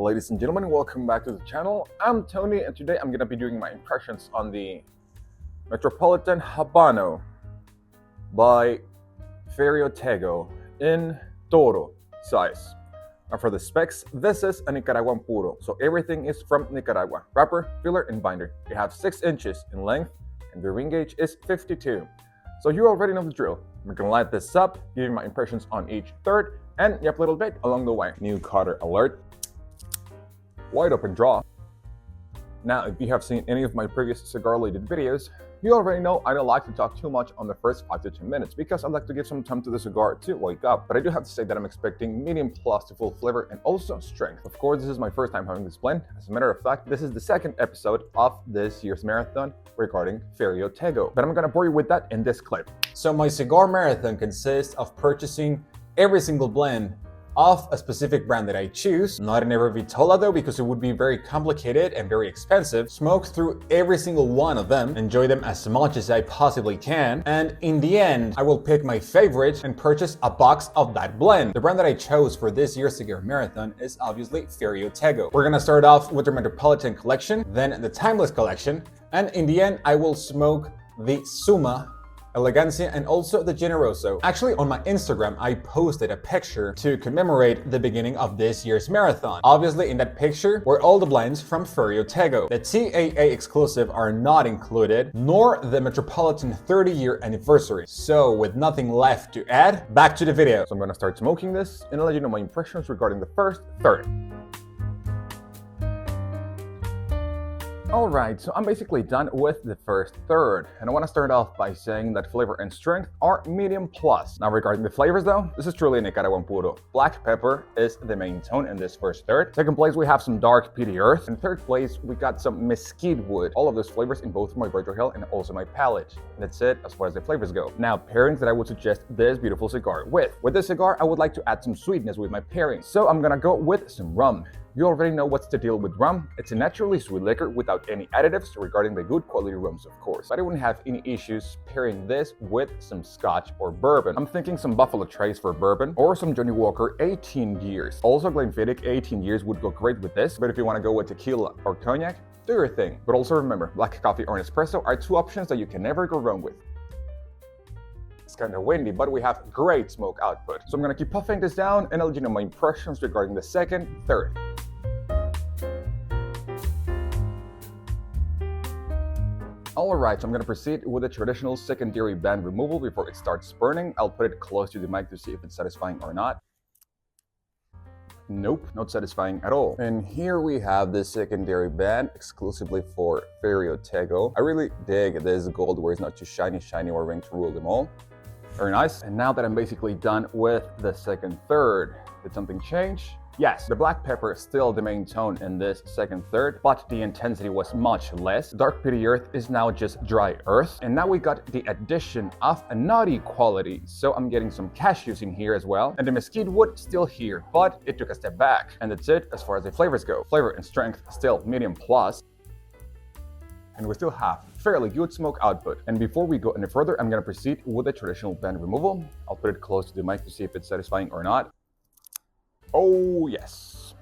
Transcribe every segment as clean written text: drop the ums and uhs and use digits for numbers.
Ladies and gentlemen, welcome back to the channel. I'm Tony, and today I'm gonna be doing my impressions on the Metropolitan Habano by Ferio Tego in Toro size. Now for the specs, this is a Nicaraguan puro, so everything is from Nicaragua. Wrapper, filler, and binder. It has 6 inches in length, and the ring gauge is 52. So you already know the drill. I'm gonna light this up, give you my impressions on each third, and yep, a little bit along the way. New cutter alert. Wide open draw. Now, if you have seen any of my previous cigar-related videos, you already know I don't like to talk too much on the first 5 to 10 minutes because I'd like to give some time to the cigar to wake up. But I do have to say that I'm expecting medium plus to full flavor and also strength. Of course, this is my first time having this blend. As a matter of fact, this is the second episode of this year's marathon regarding Ferio Tego. But I'm gonna bore you with that in this clip. So my cigar marathon consists of purchasing every single blend of a specific brand that I choose, not in every vitola though, because it would be very complicated and very expensive. Smoke through every single one of them, enjoy them as much as I possibly can, and in the end, I will pick my favorite and purchase a box of that blend. The brand that I chose for this year's cigar marathon is obviously Ferio Tego. We're gonna start off with the Metropolitan collection, then the Timeless collection, and in the end, I will smoke the Suma, Elegancia, and also the Generoso. Actually, on my Instagram, I posted a picture to commemorate the beginning of this year's marathon. Obviously, in that picture were all the blends from Ferio Tego. The TAA exclusive are not included, nor the Metropolitan 30-year anniversary. So, with nothing left to add, back to the video. So I'm gonna start smoking this and I'll let you know my impressions regarding the first third. Alright, so I'm basically done with the first third, and I want to start off by saying that flavor and strength are medium plus. Now regarding the flavors though, this is truly a Nicaraguan puro. Black pepper is the main tone in this first third. Second place we have some dark peaty earth. In third place we got some mesquite wood. All of those flavors in both my retrohale and also my palate. And that's it as far as the flavors go. Now pairings that I would suggest this beautiful cigar with. With this cigar I would like to add some sweetness with my pairing. So I'm gonna go with some rum. You already know what's the deal with rum. It's a naturally sweet liquor without any additives regarding the good quality rums, of course. But I wouldn't have any issues pairing this with some scotch or bourbon. I'm thinking some Buffalo Trace for bourbon or some Johnny Walker 18 years. Also Glenfiddich 18 years would go great with this, but if you want to go with tequila or cognac, do your thing. But also remember, black coffee or espresso are 2 options that you can never go wrong with. It's kind of windy, but we have great smoke output. So I'm gonna keep puffing this down and I'll let you know my impressions regarding the second, third. Alright, so I'm gonna proceed with the traditional secondary band removal before it starts burning. I'll put it close to the mic to see if it's satisfying or not. Nope, not satisfying at all. And here we have the secondary band exclusively for Ferio Tego. I really dig this gold where it's not too shiny or ring to rule them all. Very nice. And now that I'm basically done with the second third, did something change? Yes, the black pepper is still the main tone in this second third, but the intensity was much less. Dark peaty earth is now just dry earth, and now we got the addition of a nutty quality, so I'm getting some cashews in here as well, and the mesquite wood still here, but it took a step back. And that's it as far as the flavors go. Flavor and strength still medium plus, and we still have fairly good smoke output. And before we go any further, I'm gonna proceed with the traditional band removal. I'll put it close to the mic to see if it's satisfying or not. Oh yes,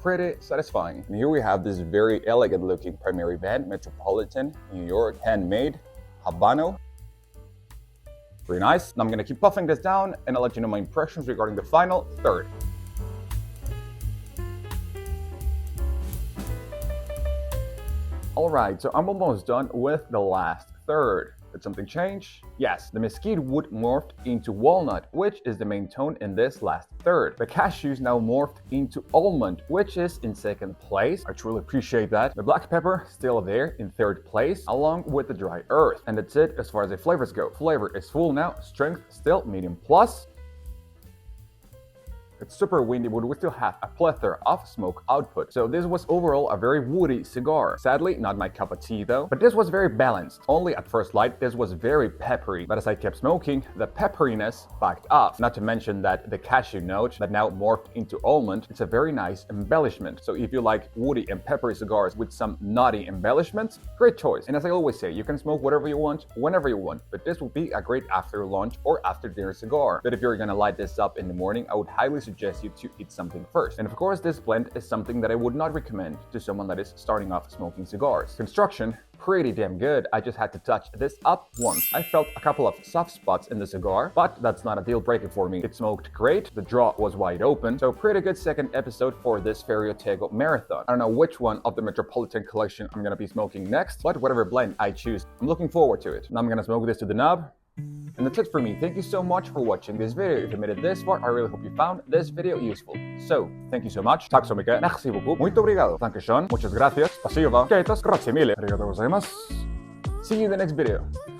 pretty satisfying. And here we have this very elegant looking primary band, Metropolitan, New York, handmade, Habano. Very nice. Now I'm gonna keep puffing this down and I'll let you know my impressions regarding the final third. Alright, so I'm almost done with the last third. Did something change? Yes, the mesquite wood morphed into walnut, which is the main tone in this last third. The cashews now morphed into almond, which is in second place. I truly appreciate that. The black pepper still there in third place, along with the dry earth. And that's it as far as the flavors go. Flavor is full now, strength still medium plus. It's super windy, but we still have a plethora of smoke output. So this was overall a very woody cigar. Sadly, not my cup of tea though, but this was very balanced. Only at first light, this was very peppery, but as I kept smoking, the pepperiness backed off. Not to mention that the cashew note that now morphed into almond, it's a very nice embellishment. So if you like woody and peppery cigars with some nutty embellishments, great choice. And as I always say, you can smoke whatever you want, whenever you want, but this will be a great after lunch or after dinner cigar. But if you're gonna light this up in the morning, I would highly suggest suggest you to eat something first. And of course, this blend is something that I would not recommend to someone that is starting off smoking cigars. Construction, pretty damn good. I just had to touch this up once. I felt a couple of soft spots in the cigar, but that's not a deal breaker for me. It smoked great, the draw was wide open, so pretty good second episode for this Ferio Tego Marathon. I don't know which one of the Metropolitan collection I'm gonna be smoking next, but whatever blend I choose, I'm looking forward to it. Now I'm gonna smoke this to the nub. And that's it for me. Thank you so much for watching this video. If you made it this far, I really hope you found this video useful. So, thank you so much. Tack så mycket. Merci beaucoup. Muito obrigado. Dankeschön. Muchas gracias. Спасибо. Grazie mille. Arigatou gozaimasu. See you in the next video.